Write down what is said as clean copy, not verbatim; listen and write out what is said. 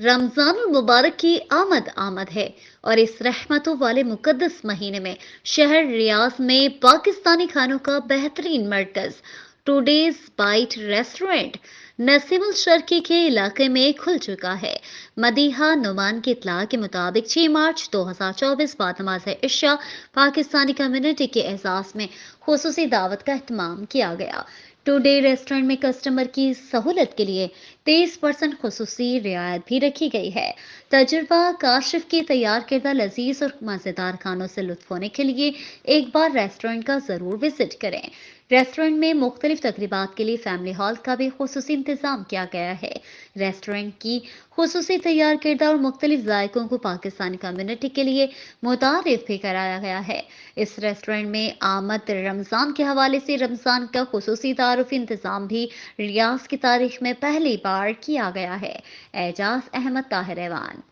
رمضان المبارک کی آمد آمد ہے اور اس رحمتوں والے مقدس مہینے میں شہر ریاض میں پاکستانی کھانوں کا بہترین مرکز ٹوڈیز بائٹ ریسٹورنٹ نسیم الشرقی کے علاقے میں کھل چکا ہے۔ مدیحہ نعمان کی اطلاع کے مطابق 6 مارچ 2024 بعد نماز عشاء پاکستانی کمیونٹی کے اعزاز میں خصوصی دعوت کا اہتمام کیا گیا۔ ٹوڈے ریسٹورنٹ میں کسٹمر کی سہولت کے لیے 30% خصوصی رعایت بھی رکھی گئی ہے۔ تجربہ کاشف کی تیار کردہ لذیذ اور مزیدار کھانوں سے لطف ہونے کے لیے ایک بار ریسٹورنٹ کا ضرور وزٹ کریں۔ ریسٹورنٹ میں مختلف تقریبات کے لیے فیملی ہال کا بھی خصوصی انتظام کیا گیا ہے۔ ریسٹورنٹ کی خصوصی تیار کردہ اور مختلف ذائقوں کو پاکستانی کمیونٹی کے لیے متعارف بھی کرایا گیا ہے۔ اس ریسٹورنٹ میں آمد رمضان کے حوالے سے رمضان کا خصوصی تعارفی انتظام بھی ریاض کی تاریخ میں پہلی بار کیا گیا ہے۔ اعجاز احمد، طاہر ایوان۔